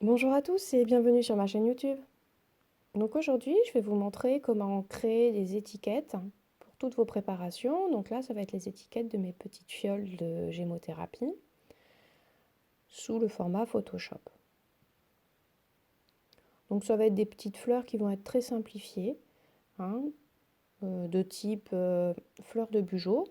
Bonjour à tous et bienvenue sur ma chaîne YouTube. Donc aujourd'hui, je vais vous montrer comment créer des étiquettes pour toutes vos préparations. Donc là, ça va être les étiquettes de mes petites fioles de gémothérapie sous le format Photoshop. Donc ça va être des petites fleurs qui vont être très simplifiées, hein, de type fleurs de bugeaut.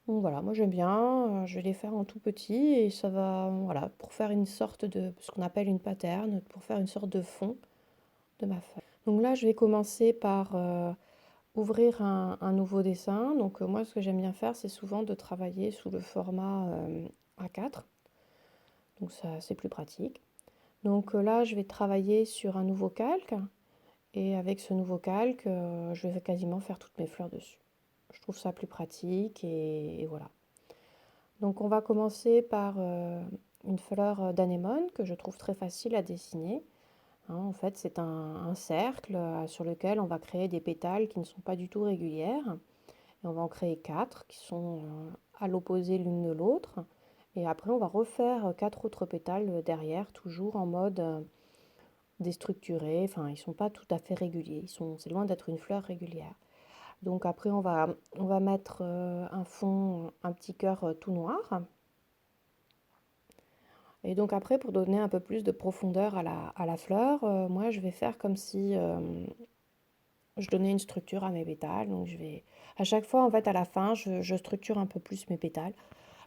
Donc voilà, moi j'aime bien, je vais les faire en tout petit et ça va, voilà, pour faire une sorte de, ce qu'on appelle une pattern, pour faire une sorte de fond de ma feuille. Donc là, je vais commencer par ouvrir un nouveau dessin. Donc moi, ce que j'aime bien faire, c'est souvent de travailler sous le format A4. Donc ça, c'est plus pratique. Donc là, je vais travailler sur un nouveau calque. Et avec ce nouveau calque, je vais quasiment faire toutes mes fleurs dessus. Je trouve ça plus pratique et voilà. Donc on va commencer par une fleur d'anémone que je trouve très facile à dessiner. Hein, en fait, c'est un cercle sur lequel on va créer des pétales qui ne sont pas du tout régulières. Et on va en créer 4 qui sont à l'opposé l'une de l'autre. Et après, on va refaire 4 autres pétales derrière, toujours en mode déstructuré. Enfin, ils ne sont pas tout à fait réguliers. C'est loin d'être une fleur régulière. Donc après, on va mettre un fond, un petit cœur tout noir. Et donc après, pour donner un peu plus de profondeur à la fleur, moi, je vais faire comme si je donnais une structure à mes pétales. Donc à chaque fois, en fait, à la fin, je structure un peu plus mes pétales.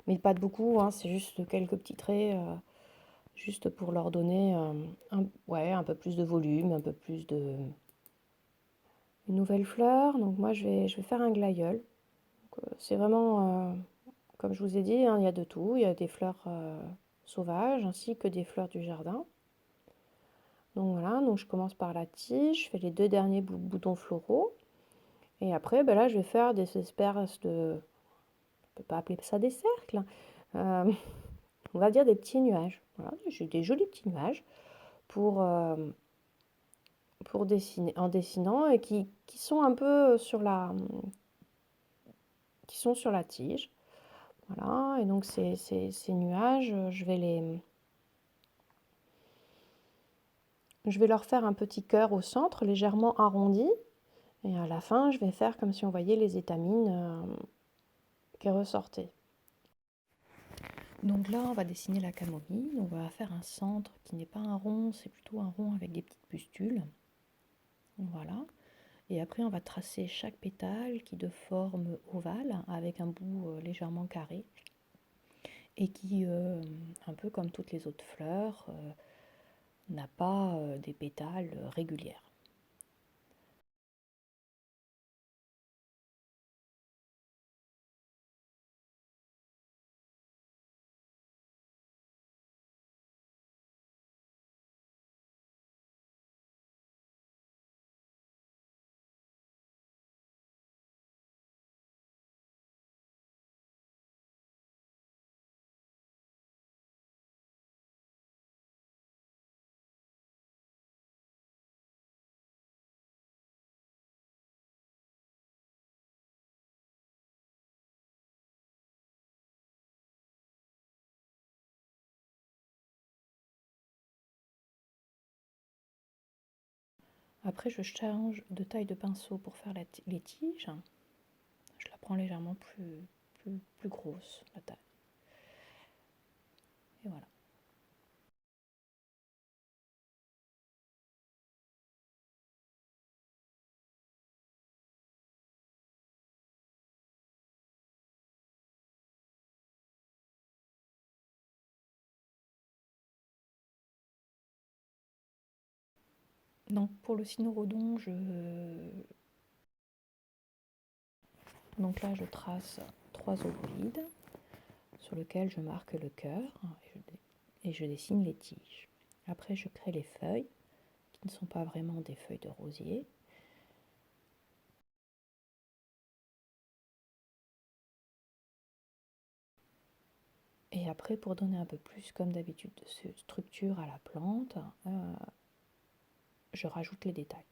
Mais pas de beaucoup, hein, c'est juste quelques petits traits, juste pour leur donner ouais, un peu plus de volume, un peu plus de... Une nouvelle fleur, donc moi je vais faire un glaïeul. C'est vraiment, comme je vous ai dit, hein, il y a de tout. Il y a des fleurs sauvages ainsi que des fleurs du jardin. Donc voilà, donc je commence par la tige, je fais les deux derniers boutons floraux. Et après, ben là, je vais faire des espèces de... On peut pas appeler ça des cercles, hein. On va dire des petits nuages. Voilà, j'ai des jolis petits nuages pour dessiner, en dessinant et qui sont un peu qui sont sur la tige. Voilà, et donc ces nuages, je vais leur faire un petit cœur au centre, légèrement arrondi. Et à la fin, je vais faire comme si on voyait les étamines qui ressortaient. Donc là, on va dessiner la camomille. Donc on va faire un centre qui n'est pas un rond, c'est plutôt un rond avec des petites pustules. Voilà. Et après, on va tracer chaque pétale qui est de forme ovale avec un bout légèrement carré et qui, un peu comme toutes les autres fleurs, n'a pas des pétales régulières. Après, je change de taille de pinceau pour faire les tiges. Je la prends légèrement plus grosse, la taille. Et voilà. Donc pour le cynorhodon, donc là je trace 3 ovoïdes sur lesquels je marque le cœur et je dessine les tiges. Après je crée les feuilles qui ne sont pas vraiment des feuilles de rosier. Et après, pour donner un peu plus, comme d'habitude, de structure à la plante, je rajoute les détails.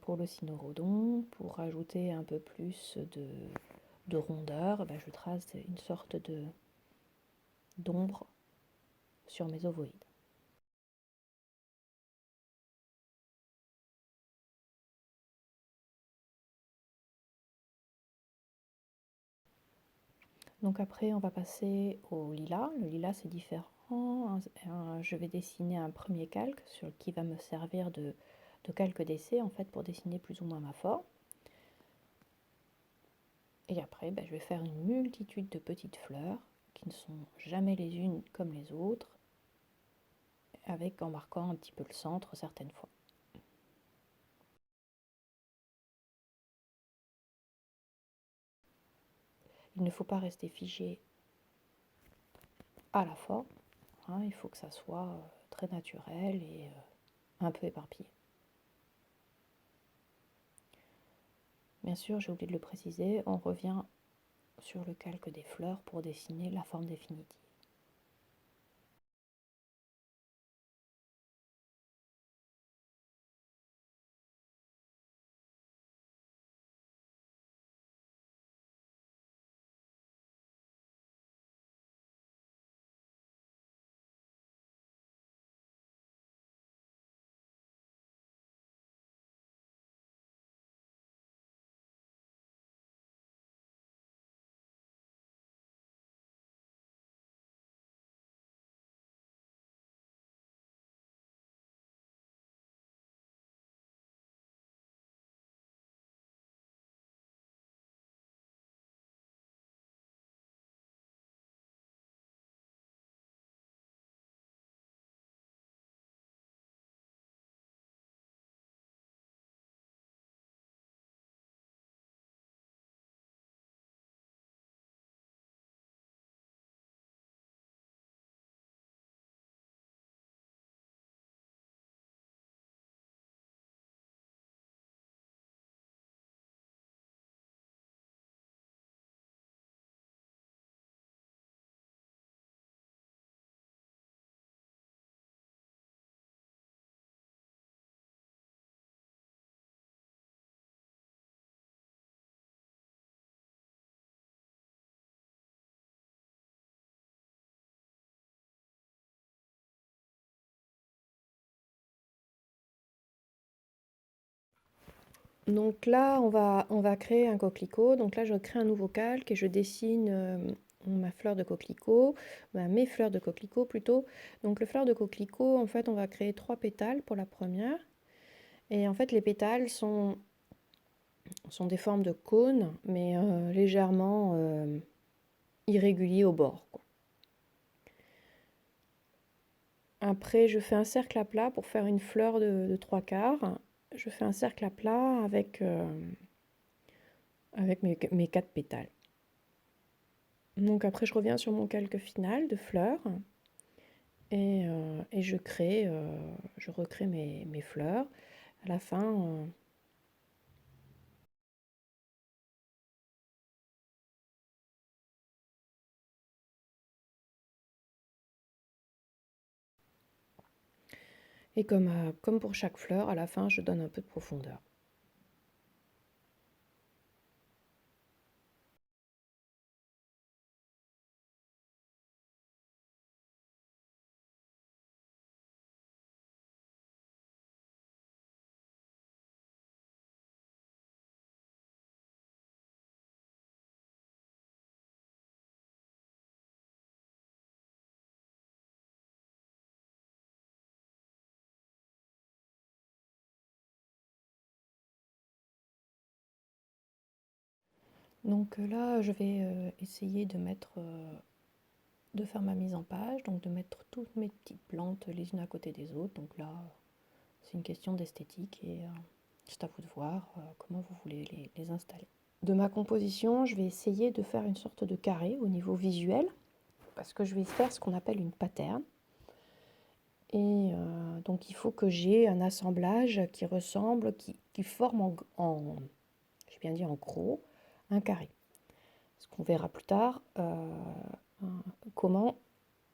pour le cynorrhodon, pour rajouter un peu plus de rondeur, je trace une sorte d'ombre sur mes ovoïdes. Donc après, on va passer au lilas. Le lilas, c'est différent. Je vais dessiner un premier calque qui va me servir de calque d'essai, en fait, pour dessiner plus ou moins ma forme. Et après, je vais faire une multitude de petites fleurs qui ne sont jamais les unes comme les autres, en marquant un petit peu le centre certaines fois. Il ne faut pas rester figé à la forme, hein, il faut que ça soit très naturel et un peu éparpillé. Bien sûr, j'ai oublié de le préciser, on revient sur le calque des fleurs pour dessiner la forme définitive. Donc là, on va créer un coquelicot. Donc là, je crée un nouveau calque et je dessine ma fleur de coquelicot, mes fleurs de coquelicot plutôt. Donc le fleur de coquelicot, en fait, on va créer 3 pétales pour la première. Et en fait, les pétales sont des formes de cônes, mais légèrement irréguliers au bord, quoi. Après, je fais un cercle à plat pour faire une fleur de 3/4. Je fais un cercle à plat avec mes 4 pétales. Donc après, je reviens sur mon calque final de fleurs et je recrée mes fleurs. À la fin, et comme pour chaque fleur, à la fin, je donne un peu de profondeur. Donc là, je vais essayer de faire ma mise en page, donc de mettre toutes mes petites plantes les unes à côté des autres. Donc là, c'est une question d'esthétique et c'est à vous de voir comment vous voulez les installer. De ma composition, je vais essayer de faire une sorte de carré au niveau visuel, parce que je vais faire ce qu'on appelle une pattern. Et donc il faut que j'ai un assemblage qui ressemble, qui forme je vais bien dire en gros, un carré. Ce qu'on verra plus tard, comment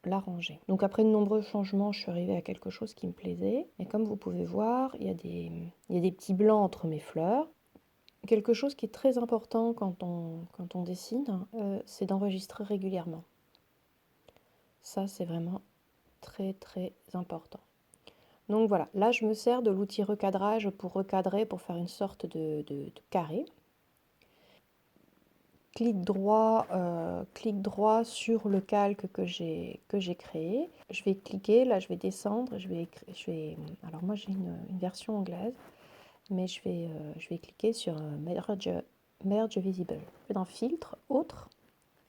ranger. Donc après de nombreux changements, je suis arrivée à quelque chose qui me plaisait. Et comme vous pouvez voir, il y a des petits blancs entre mes fleurs. Quelque chose qui est très important quand on dessine, c'est d'enregistrer régulièrement. Ça, c'est vraiment très très important. Donc voilà, là je me sers de l'outil recadrage pour recadrer, pour faire une sorte de carré. Clic droit sur le calque que j'ai créé. Je vais cliquer, là je vais descendre, alors moi j'ai une version anglaise, mais je vais cliquer sur Merge Visible. Je vais dans Filtre, Autre,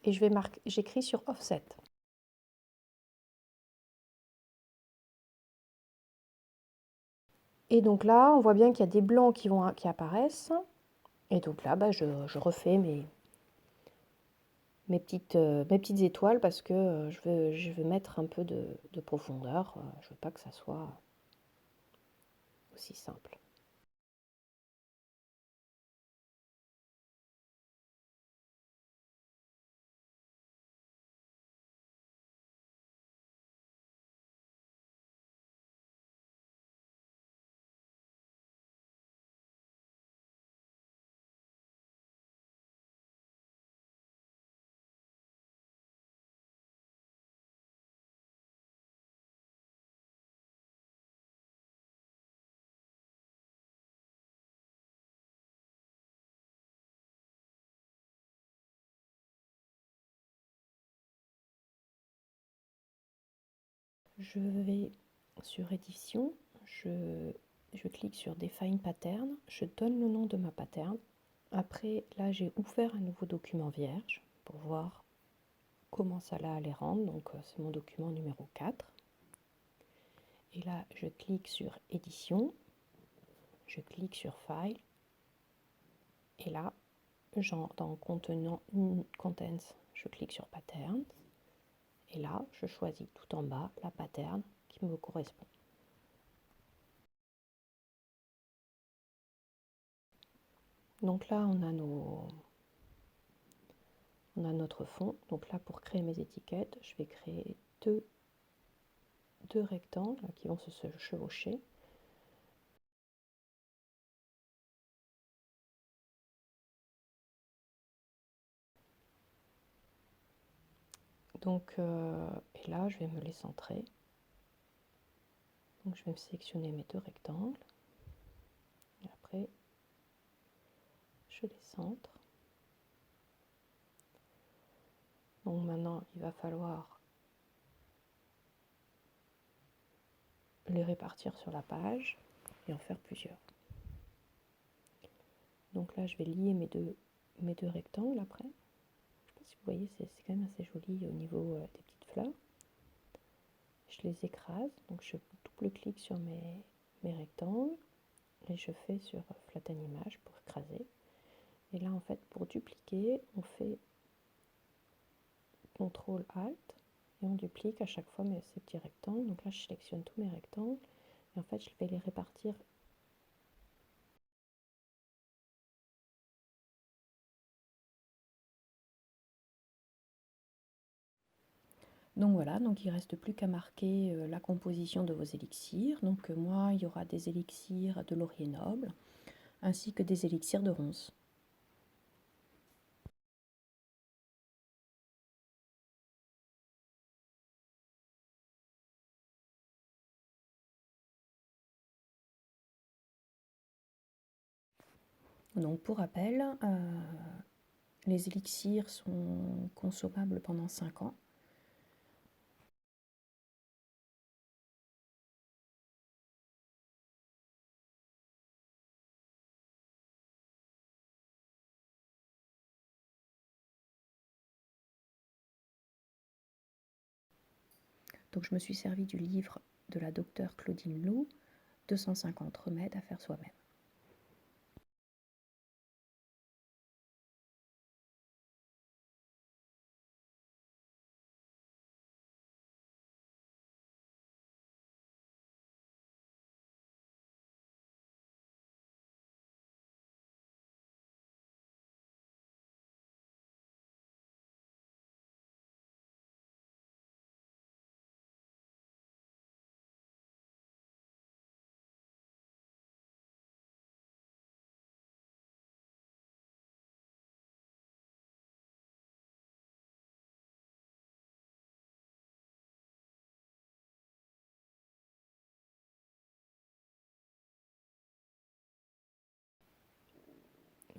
et j'écris sur Offset. Et donc là, on voit bien qu'il y a des blancs qui apparaissent. Et donc là, je refais mes petites étoiles parce que je veux mettre un peu de profondeur. Je veux pas que ça soit aussi simple. Je vais sur édition, je clique sur Define Pattern, je donne le nom de ma pattern. Après, là, j'ai ouvert un nouveau document vierge pour voir comment ça allait rendre. Donc, c'est mon document numéro 4. Et là, je clique sur édition, je clique sur File. Et là, dans Contents, je clique sur Pattern. Et là, je choisis tout en bas la pattern qui me correspond. Donc là, on a notre fond. Donc là, pour créer mes étiquettes, je vais créer deux rectangles qui vont se chevaucher. Donc, et là, je vais me les centrer. Donc, je vais me sélectionner mes deux rectangles. Et après, je les centre. Donc maintenant, il va falloir les répartir sur la page et en faire plusieurs. Donc là, je vais lier mes deux rectangles après. Je ne sais pas si vous voyez, c'est quand même assez joli au niveau des petites fleurs. Je les écrase, donc je double-clique sur mes rectangles et je fais sur Flatten Image pour écraser. Et là, en fait, pour dupliquer, on fait CTRL ALT et on duplique à chaque fois ces petits rectangles. Donc là, je sélectionne tous mes rectangles et en fait, je vais les répartir. Donc voilà, donc il ne reste plus qu'à marquer la composition de vos élixirs. Donc moi, il y aura des élixirs de laurier noble ainsi que des élixirs de ronces. Donc pour rappel, les élixirs sont consommables pendant 5 ans. Donc je me suis servi du livre de la docteure Claudine Lou, 250 remèdes à faire soi-même.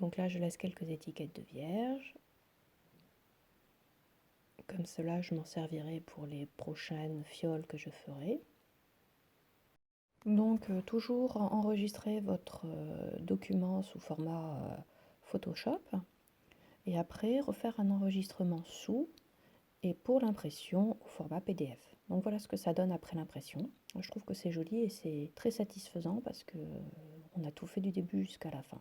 Donc là, je laisse quelques étiquettes de vierge. Comme cela, je m'en servirai pour les prochaines fioles que je ferai. Donc, toujours enregistrer votre document sous format Photoshop. Et après, refaire un enregistrement sous et pour l'impression au format PDF. Donc voilà ce que ça donne après l'impression. Je trouve que c'est joli et c'est très satisfaisant parce que on a tout fait du début jusqu'à la fin.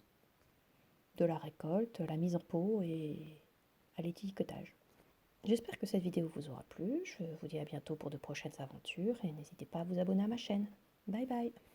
De la récolte, la mise en pot et à l'étiquetage. J'espère que cette vidéo vous aura plu. Je vous dis à bientôt pour de prochaines aventures et n'hésitez pas à vous abonner à ma chaîne. Bye bye!